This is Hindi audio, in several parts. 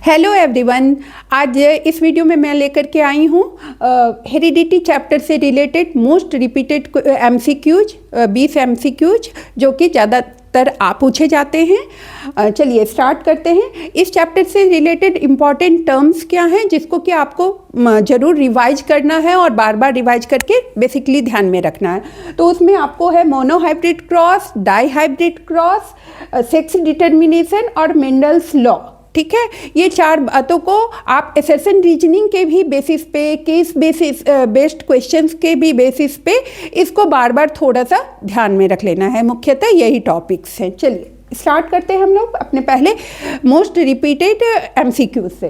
Hello everyone. आज इस वीडियो में मैं लेकर के आई हूँ हेरिडिटी चैप्टर से related most repeated MCQs 20 MCQs जो कि ज़्यादातर आप पूछे जाते हैं। चलिए स्टार्ट करते हैं। इस चैप्टर से रिलेटेड इम्पॉर्टेंट टर्म्स क्या हैं जिसको कि आपको ज़रूर रिवाइज करना है और बार बार रिवाइज करके बेसिकली ध्यान में रखना है। तो उसमें आपको है monohybrid cross, dihybrid cross, sex determination और मेंडल्स लॉ। ठीक है, ये चार बातों को आप एसर्शन रीजनिंग के भी बेसिस पे, केस बेसिस बेस्ड क्वेश्चंस के भी बेसिस पे इसको बार बार थोड़ा सा ध्यान में रख लेना है। मुख्यतः यही टॉपिक्स हैं। चलिए स्टार्ट करते हैं हम लोग अपने पहले मोस्ट रिपीटेड एमसीक्यू से।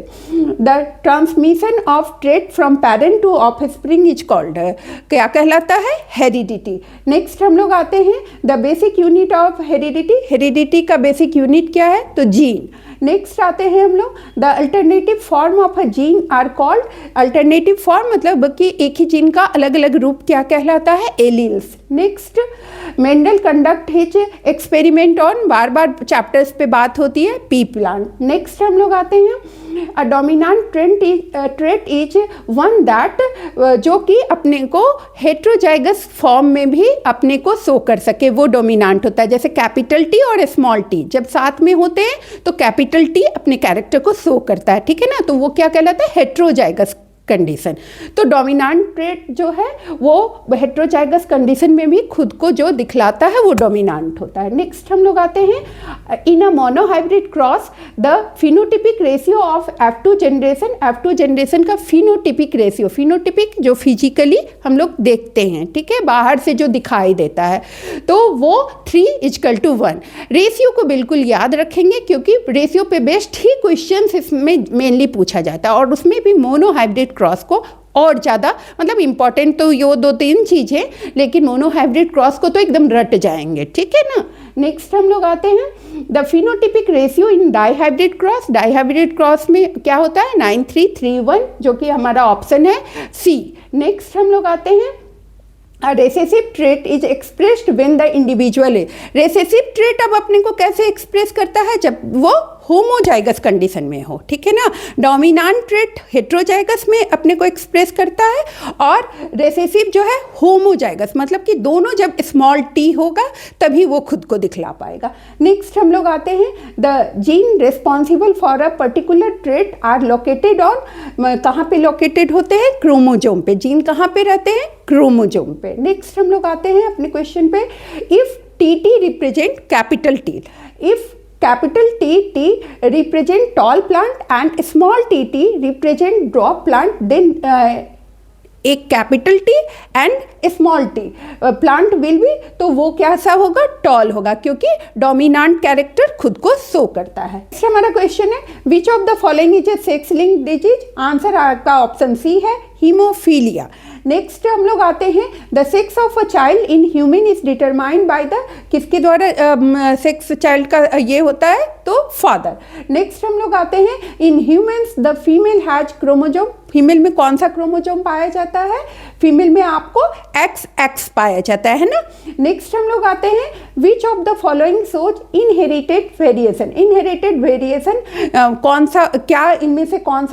The transmission of trait from parent to offspring is called, क्या कहलाता है? हेरिडिटी। नेक्स्ट हम लोग आते हैं the basic unit of heredity. Heredity का बेसिक यूनिट क्या है? तो जीन। नेक्स्ट आते हैं हम लोग the alternative form of a gene are called. Alternative form मतलब कि एक ही जीन का अलग अलग रूप क्या कहलाता है? Alleles. Next Mendel conduct his experiment on, bar bar chapters पे बात होती है, पी प्लांट। नेक्स्ट हम लोग आते हैं a dominant trait is one that, जो कि अपने को हेट्रोजाइगस फॉर्म में भी अपने को शो कर सके, वो डोमिनेंट होता है। जैसे कैपिटल टी और स्मॉल टी जब साथ में होते हैं तो कैपिटल टी अपने कैरेक्टर को शो करता है, ठीक है ना, तो वो क्या कहलाता है? Heterozygous condition. तो डोमिनेंट ट्रेट जो है वो हेट्रोजाइगस कंडीशन में भी खुद को जो दिखलाता है वो डोमिनेंट होता है। नेक्स्ट हम लोग आते हैं in a monohybrid cross the phenotypic ratio of F2 generation. F2 generation का फिनोटिपिक रेशियो, फिनोटिपिक जो फिजिकली हम लोग देखते हैं, ठीक है, बाहर से जो दिखाई देता है, तो वो 3:1। रेशियो को बिल्कुल याद रखेंगे क्योंकि रेशियो पे बेस्ड ही क्वेश्चन इसमें मेनली पूछा जाता है और उसमें भी मोनोहाइब्रिड क्रॉस को और ज़्यादा, मतलब इंपॉर्टेंट तो ये 2-3 चीज़ें, लेकिन मोनोहाइब्रिड क्रॉस को तो एकदम रट जाएंगे, ठीक है ना। नेक्स्ट हम लोग आते हैं the phenotypic ratio in dihybrid cross. Dihybrid cross में क्या होता है? 9:3:1 जो कि हमारा ऑप्शन है सी। नेक्स्ट हम लोग आते हैं recessive trait is expressed when the individual. Recessive trait अब अपने को कैसे एक्सप्रेस करता है? जब वो होमोजाइगस कंडीशन में हो, ठीक है ना। डोमिनेंट ट्रेट हेट्रोजाइगस में अपने को एक्सप्रेस करता है और रेसेसिव जो है होमोजाइगस, मतलब कि दोनों जब स्मॉल टी होगा तभी वो खुद को दिखला पाएगा। नेक्स्ट हम लोग आते हैं the gene responsible for a particular trait are located on, कहाँ पे लोकेटेड होते हैं? क्रोमोजोम पे। जीन कहाँ पे रहते हैं? क्रोमोजोम पे। नेक्स्ट हम लोग आते हैं अपने क्वेश्चन पे, if T represent capital T, if capital T represent tall plant and small t represent dwarf plant, then एक capital T and small T plant will be, तो वो कैसा होगा? टॉल होगा, क्योंकि डोमिनेंट कैरेक्टर खुद को शो करता है। इससे हमारा क्वेश्चन है which of the following is a sex linked disease. Answer आपका ऑप्शन सी है, हीमोफीलिया। नेक्स्ट हम लोग आते हैं the sex of a child in human is determined by the, किसके द्वारा सेक्स चाइल्ड का ये होता है? तो फादर। नेक्स्ट हम लोग आते हैं in humans the female has chromosome. Female में कौन सा क्रोमोजोम पाया जाता है? फीमेल में आपको XX पाया जाता है ना। नेक्स्ट हम लोग आते हैं which of the following shows inherited variation. Inherited variation कौन सा, क्या इनमें से कौन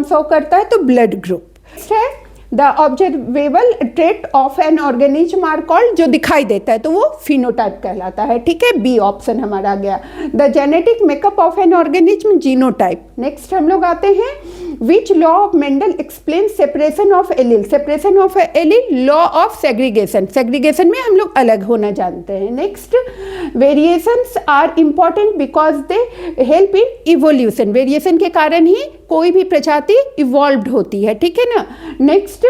सा करता है? तो ब्लड ग्रुप है। The observable trait of an organism are called, जो दिखाई देता है तो वो फिनोटाइप कहलाता है, ठीक है, बी ऑप्शन हमारा आ गया। The genetic makeup of an organism, genotype. Next हम लोग आते हैं which law of Mendel explain separation of allele. Separation of allele, law of segregation. Segregation में हम लोग अलग होना जानते हैं। Next variations are important because they help in evolution. Variation के कारण ही कोई भी प्रजाति इवॉल्व्ड होती है, ठीक है ना। Next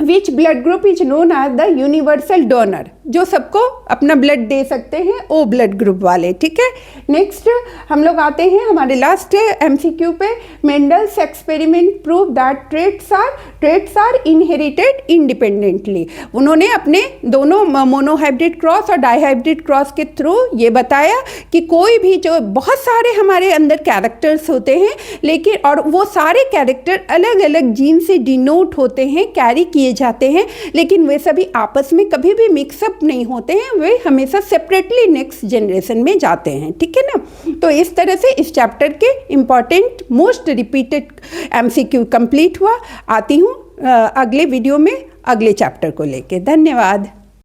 which blood group is known as the universal donor, जो सबको अपना ब्लड दे सकते हैं, ओ ब्लड ग्रुप वाले, ठीक है। नेक्स्ट हम लोग आते हैं हमारे लास्ट एमसीक्यू पे, Mendel's experiment prove that traits are inherited independently. उन्होंने अपने दोनों मोनोहाइब्रिड क्रॉस और डाईहाइब्रिड क्रॉस के थ्रू ये बताया कि कोई भी जो बहुत सारे हमारे अंदर कैरेक्टर्स होते हैं, लेकिन और वो सारे कैरेक्टर अलग अलग जीन से डिनोट होते हैं, कैरी किए किए जाते हैं, लेकिन वे सभी आपस में कभी भी मिक्सअप नहीं होते हैं, वे हमेशा सेपरेटली नेक्स्ट जनरेशन में जाते हैं। ठीक है ना। तो इस तरह से इस चैप्टर के important most repeated MCQ complete हुआ। आती हूँ अगले वीडियो में अगले चैप्टर को लेके। धन्यवाद।